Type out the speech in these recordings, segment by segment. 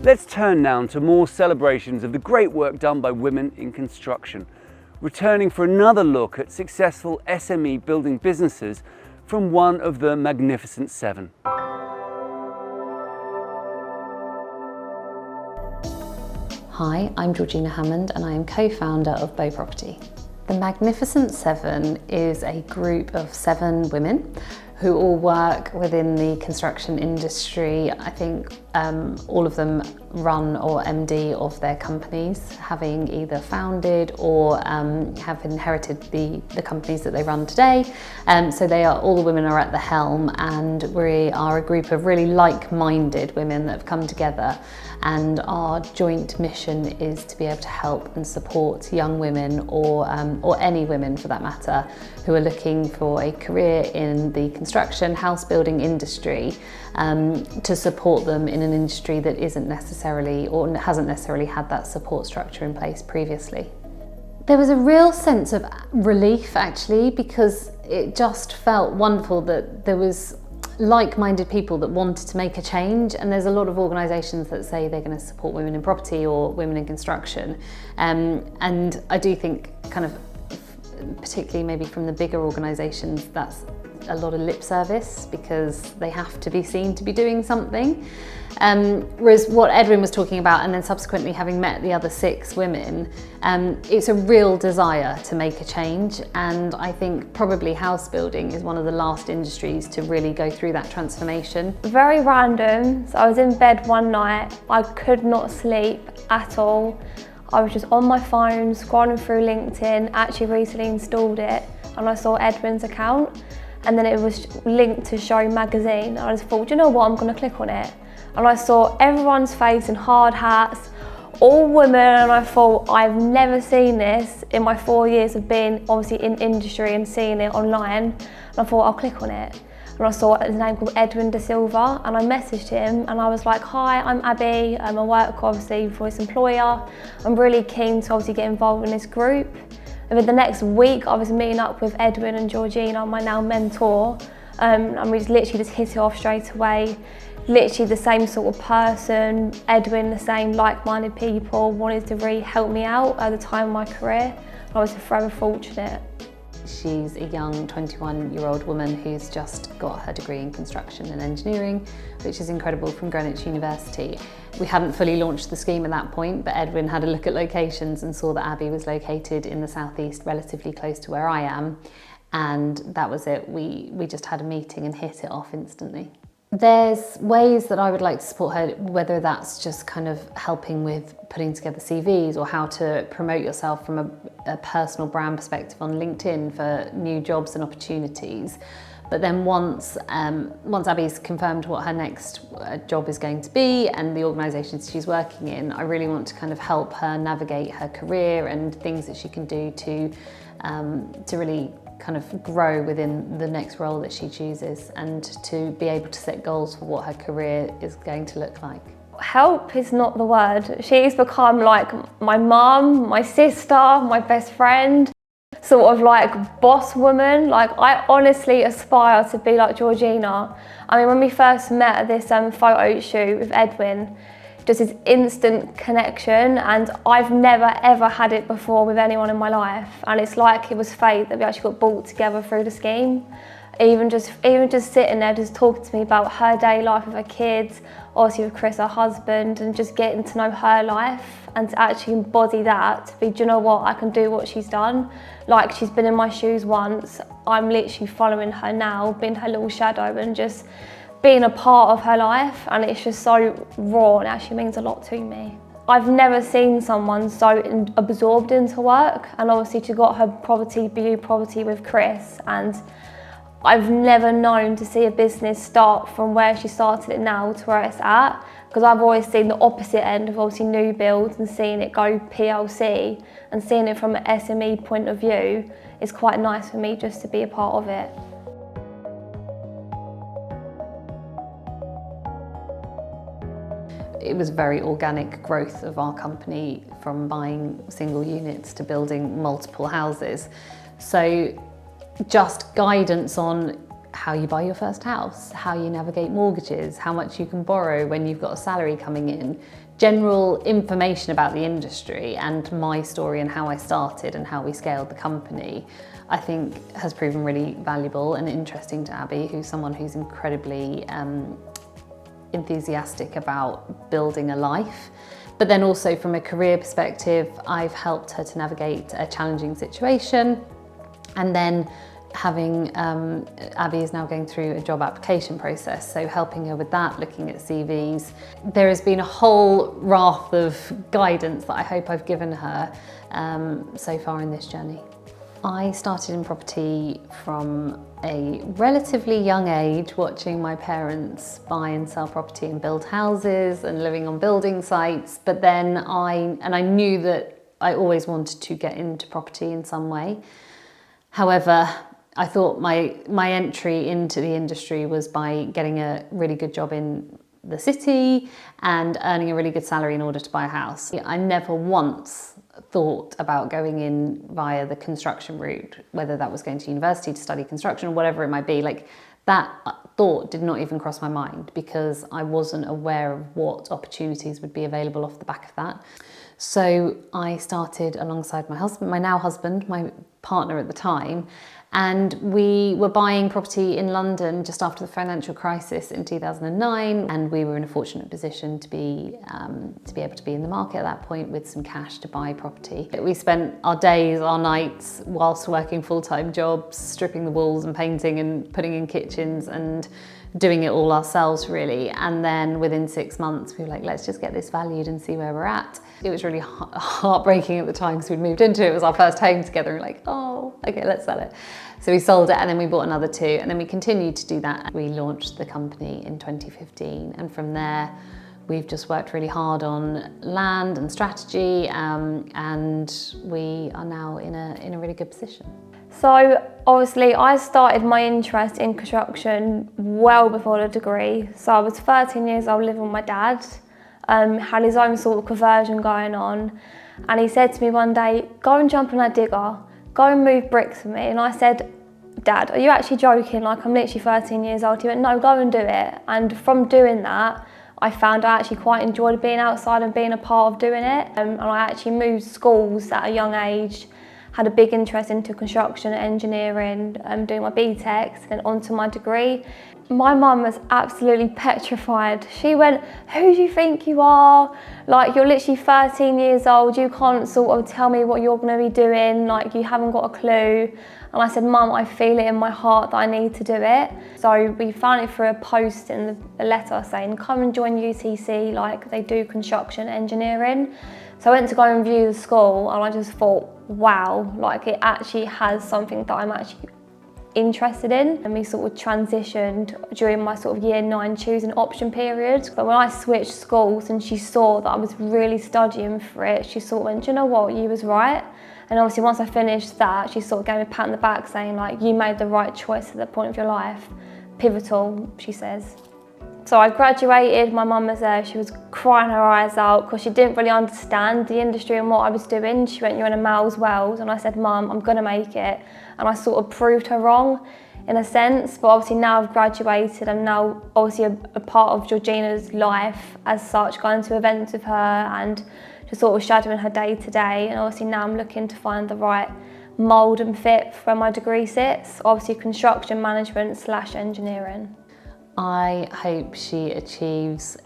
Let's turn now to more celebrations of the great work done by women in construction, returning for another look at successful SME building businesses from one of the Magnificent Seven. Hi, I'm Georgina Hammond and I am co-founder of Bow Property. The Magnificent Seven is a group of 7 women who all work within the construction industry. I think all of them run or MD of their companies, having either founded or have inherited the companies that they run today. So all the women are at the helm, and we are a group of really like-minded women that have come together, and our joint mission is to be able to help and support young women or any women for that matter who are looking for a career in the construction, house building industry, to support them in an industry that isn't necessarily or hasn't necessarily had that support structure in place previously. There was a real sense of relief actually, because it just felt wonderful that there was like-minded people that wanted to make a change, and there's a lot of organisations that say they're going to support women in property or women in construction, and I do think kind of particularly maybe from the bigger organisations that's a lot of lip service because they have to be seen to be doing something. Whereas what Edwin was talking about, and then subsequently having met the other 6 women, it's a real desire to make a change, and I think probably house building is one of the last industries to really go through that transformation. Very random, so I was in bed one night, I could not sleep at all. I was just on my phone, scrolling through LinkedIn, actually recently installed it, and I saw Edwin's account, and then it was linked to Show magazine. I just thought, do you know what, I'm going to click on it. And I saw everyone's face in hard hats, all women, and I thought, I've never seen this in my 4 years of being obviously in industry and seeing it online. And I thought, I'll click on it. And I saw his name called Edwin De Silva, and I messaged him and I was like, hi, I'm Abby, I work obviously for this employer. I'm really keen to obviously get involved in this group. And then the next week I was meeting up with Edwin and Georgina, my now mentor, and we literally just hit it off straight away. Literally the same sort of person, Edwin the same like-minded people, wanted to really help me out at the time of my career. I was forever fortunate. She's a young 21-year-old woman who's just got her degree in construction and engineering, which is incredible, from Greenwich University. We hadn't fully launched the scheme at that point, but Edwin had a look at locations and saw that Abby was located in the southeast, relatively close to where I am, and that was it. We just had a meeting and hit it off instantly. There's ways that I would like to support her, whether that's just kind of helping with putting together CVs or how to promote yourself from a personal brand perspective on LinkedIn for new jobs and opportunities. But then once Abby's confirmed what her next job is going to be and the organisations she's working in, I really want to kind of help her navigate her career and things that she can do to really kind of grow within the next role that she chooses, and to be able to set goals for what her career is going to look like. Help is not the word. She's become like my mum, my sister, my best friend, sort of like boss woman. Like, I honestly aspire to be like Georgina. I mean, when we first met at this photo shoot with Edwin, just this instant connection, and I've never ever had it before with anyone in my life, and it's like it was fate that we actually got brought together through the scheme. Even just sitting there, just talking to me about her daily life with her kids, obviously with Chris, her husband, and just getting to know her life and to actually embody that, to be, do you know what, I can do what she's done. Like, she's been in my shoes once, I'm literally following her now, being her little shadow and just being a part of her life, and it's just so raw and it actually means a lot to me. I've never seen someone so absorbed into work, and obviously she got her property with Chris, and I've never known to see a business start from where she started it now to where it's at, because I've always seen the opposite end of obviously new builds and seeing it go PLC, and seeing it from an SME point of view is quite nice for me just to be a part of it. It was very organic growth of our company, from buying single units to building multiple houses. So just guidance on how you buy your first house, how you navigate mortgages, how much you can borrow when you've got a salary coming in, general information about the industry and my story and how I started and how we scaled the company, I think has proven really valuable and interesting to Abby, who's someone who's incredibly enthusiastic about building a life. But then also from a career perspective, I've helped her to navigate a challenging situation. And then having, Abby is now going through a job application process, so helping her with that, looking at CVs. There has been a whole raft of guidance that I hope I've given her so far in this journey. I started in property from a relatively young age, watching my parents buy and sell property and build houses and living on building sites. But then I knew that I always wanted to get into property in some way. However, I thought my entry into the industry was by getting a really good job in the city and earning a really good salary in order to buy a house. I never once thought about going in via the construction route, whether that was going to university to study construction or whatever it might be. Like, that thought did not even cross my mind because I wasn't aware of what opportunities would be available off the back of that. So I started alongside my husband, my now husband, my partner at the time, and we were buying property in London just after the financial crisis in 2009, and we were in a fortunate position to be able to be in the market at that point with some cash to buy property. We spent our days, our nights, whilst working full-time jobs, stripping the walls and painting and putting in kitchens and doing it all ourselves, really. And then within 6 months, we were like, let's just get this valued and see where we're at. It was really heartbreaking at the time because we'd moved into it. It was our first home together. And we're like, oh, okay, let's sell it. So we sold it and then we bought another 2. And then we continued to do that. We launched the company in 2015. And from there, we've just worked really hard on land and strategy. And we are now in a really good position. So obviously I started my interest in construction well before the degree. So I was 13 years old living with my dad, had his own sort of conversion going on. And he said to me one day, go and jump on that digger, go and move bricks for me. And I said, Dad, are you actually joking? Like, I'm literally 13 years old. He went, no, go and do it. And from doing that, I found I actually quite enjoyed being outside and being a part of doing it. And I actually moved schools at a young age, had a big interest into construction, engineering, doing my BTECs and onto my degree. My mum was absolutely petrified. She went, who do you think you are? Like, you're literally 13 years old, you can't sort of tell me what you're gonna be doing, like you haven't got a clue. And I said, Mum, I feel it in my heart that I need to do it. So we found it through a post in the letter saying, come and join UTC, like they do construction engineering. So I went to go and view the school and I just thought, wow, like it actually has something that I'm actually interested in. And we sort of transitioned during my sort of year 9 choosing option period. But when I switched schools and she saw that I was really studying for it, she sort of went, do you know what, you was right. And obviously once I finished that, she sort of gave me a pat on the back saying like, you made the right choice at the point of your life. Pivotal, she says. So I graduated, my mum was there, she was crying her eyes out because she didn't really understand the industry and what I was doing. She went, you're in a Mal's world, and I said, Mum, I'm gonna make it. And I sort of proved her wrong in a sense, but obviously now I've graduated, I'm now obviously a part of Georgina's life as such, going to events with her and just sort of shadowing her day to day. And obviously now I'm looking to find the right mould and fit for where my degree sits, obviously construction management / engineering. I hope she achieves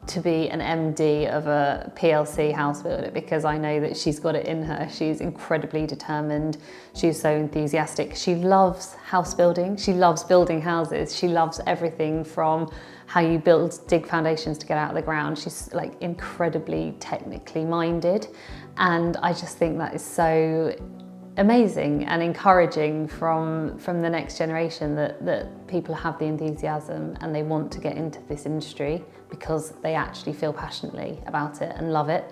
to be an MD of a PLC house builder because I know that she's got it in her. She's incredibly determined. She's so enthusiastic. She loves house building. She loves building houses. She loves everything from how you dig foundations to get out of the ground. She's like incredibly technically minded. And I just think that is so amazing and encouraging from the next generation that people have the enthusiasm and they want to get into this industry because they actually feel passionately about it and love it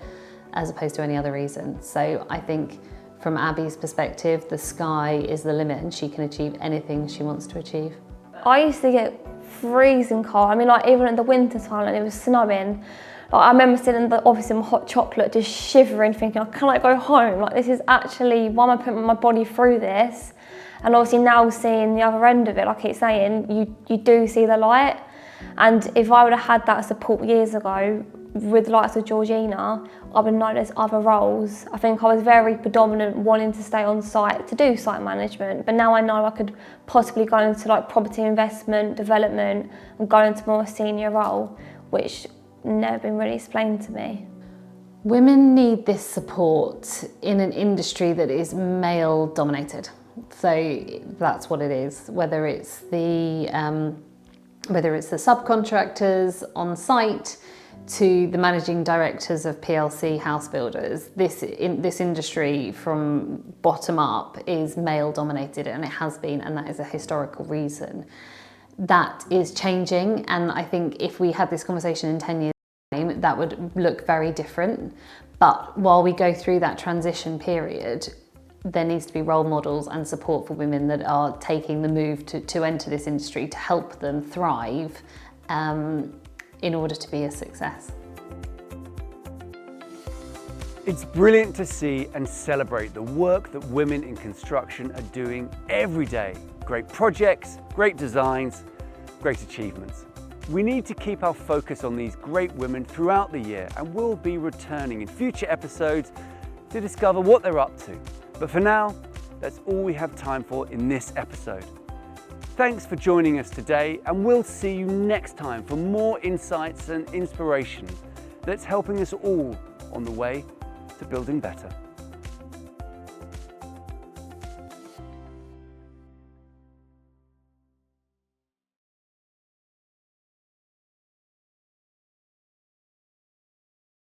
as opposed to any other reason. So I think from Abby's perspective, the sky is the limit and she can achieve anything she wants to achieve. I used to get freezing cold. I mean, like even in the winter time, and it was snowing. Like, I remember sitting in the office in my hot chocolate, just shivering, thinking, can I go home? Like, this is actually, why am I putting my body through this? And obviously now seeing the other end of it, like I keep saying, you do see the light. And if I would have had that support years ago with the likes of Georgina, I would know there's other roles. I think I was very predominant wanting to stay on site to do site management, but now I know I could possibly go into like property investment, development, and go into more senior role, which never been really explained to me. Women need this support in an industry that is male dominated. So that's what it is, whether it's the subcontractors on site to the managing directors of PLC house builders. This industry from bottom up is male dominated, and it has been, and that is a historical reason. That is changing, and I think if we had this conversation in 10 years' time, that would look very different. But while we go through that transition period, there needs to be role models and support for women that are taking the move to enter this industry to help them thrive in order to be a success. It's brilliant to see and celebrate the work that women in construction are doing every day. Great projects, great designs, great achievements. We need to keep our focus on these great women throughout the year, and we'll be returning in future episodes to discover what they're up to. But for now, that's all we have time for in this episode. Thanks for joining us today, and we'll see you next time for more insights and inspiration that's helping us all on the way to building better.